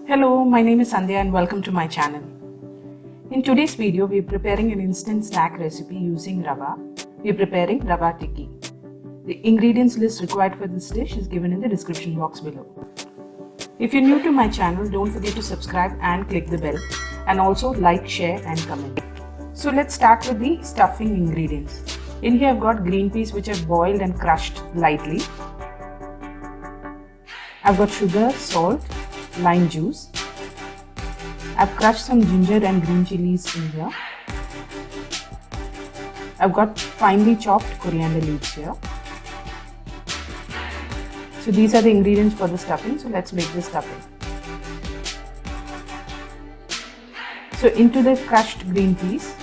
Hello, my name is Sandhya and welcome to my channel. In today's video, we are preparing an instant snack recipe using rava. We are preparing Rava Tikki. The ingredients list required for this dish is given in the description box below. If you're new to my channel, don't forget to subscribe and click the bell, and also like, share and comment. So let's start with the stuffing ingredients. In here I've got green peas which I've boiled and crushed lightly. I've got sugar, salt, lime juice. I've crushed some ginger and green chilies in here. I've got finely chopped coriander leaves here. So these are the ingredients for the stuffing. So let's make the stuffing. So into the crushed green peas,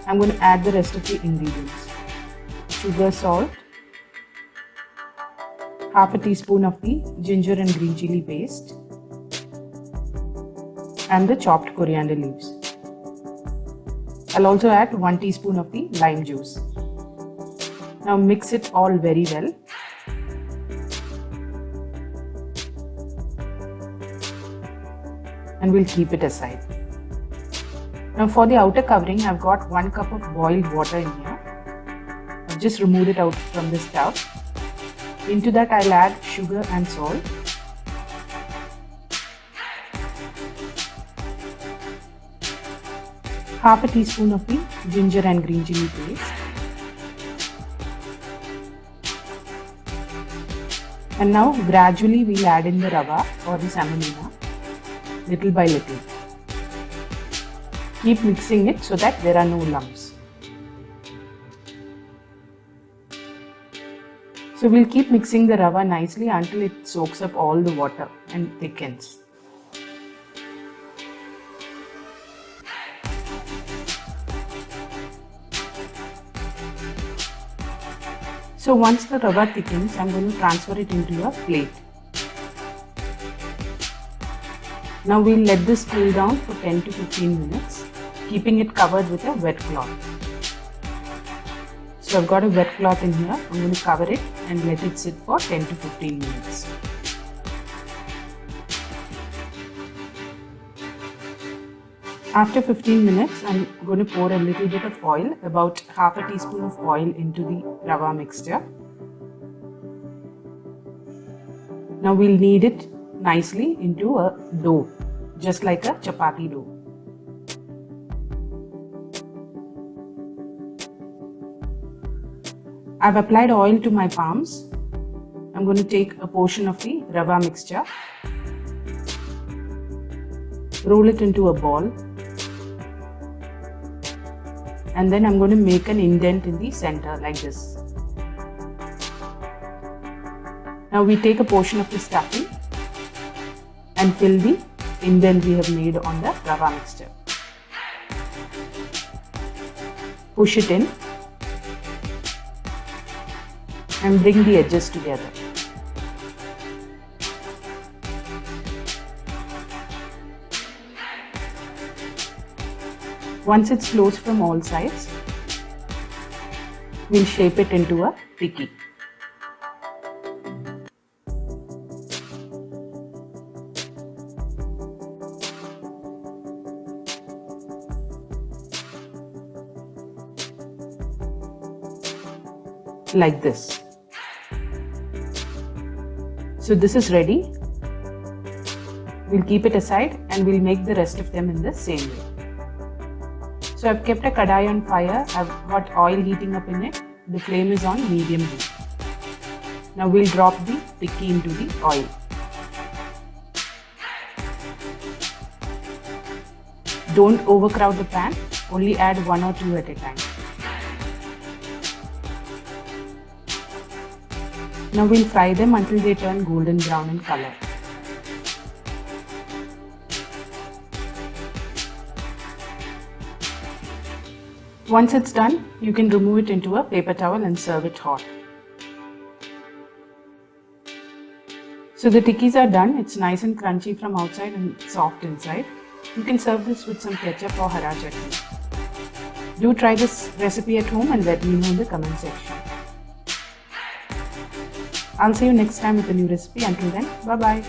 I'm going to add the rest of the ingredients. Sugar, salt, half a teaspoon of the ginger and green chili paste, and the chopped coriander leaves. I'll also add 1 teaspoon of the lime juice. Now mix it all very well. And we'll keep it aside. Now for the outer covering, I've got 1 cup of boiled water in here. I've just removed it out from the stove. Into that I'll add sugar and salt. Half a teaspoon of the ginger and green chili paste. And now gradually we'll add in the rava or the semolina, little by little. Keep mixing it so that there are no lumps. So we'll keep mixing the rava nicely until it soaks up all the water and thickens. So once the rava thickens, I'm going to transfer it into a plate. Now we'll let this cool down for 10 to 15 minutes, keeping it covered with a wet cloth. So I've got a wet cloth in here. I'm going to cover it and let it sit for 10 to 15 minutes. After 15 minutes, I'm going to pour a little bit of oil, about half a teaspoon of oil into the rava mixture. Now we'll knead it nicely into a dough, just like a chapati dough. I've applied oil to my palms. I'm going to take a portion of the rava mixture, roll it into a ball, and then I'm going to make an indent in the center like this. Now we take a portion of the stuffing and fill the indent we have made on the rava mixture. Push it in and bring the edges together. Once it's closed from all sides, we'll shape it into a tikki. Like this. So this is ready. We'll keep it aside and we'll make the rest of them in the same way. So I've kept a kadai on fire. I've got oil heating up in it. The flame is on medium heat. Now we'll drop the tikki into the oil. Don't overcrowd the pan. Only add 1 or 2 at a time. Now we'll fry them until they turn golden brown in color. Once it's done, you can remove it into a paper towel and serve it hot. So the tikkis are done. It's nice and crunchy from outside and soft inside. You can serve this with some ketchup or hara chutney. Do try this recipe at home and let me know in the comment section. I'll see you next time with a new recipe. Until then, bye bye.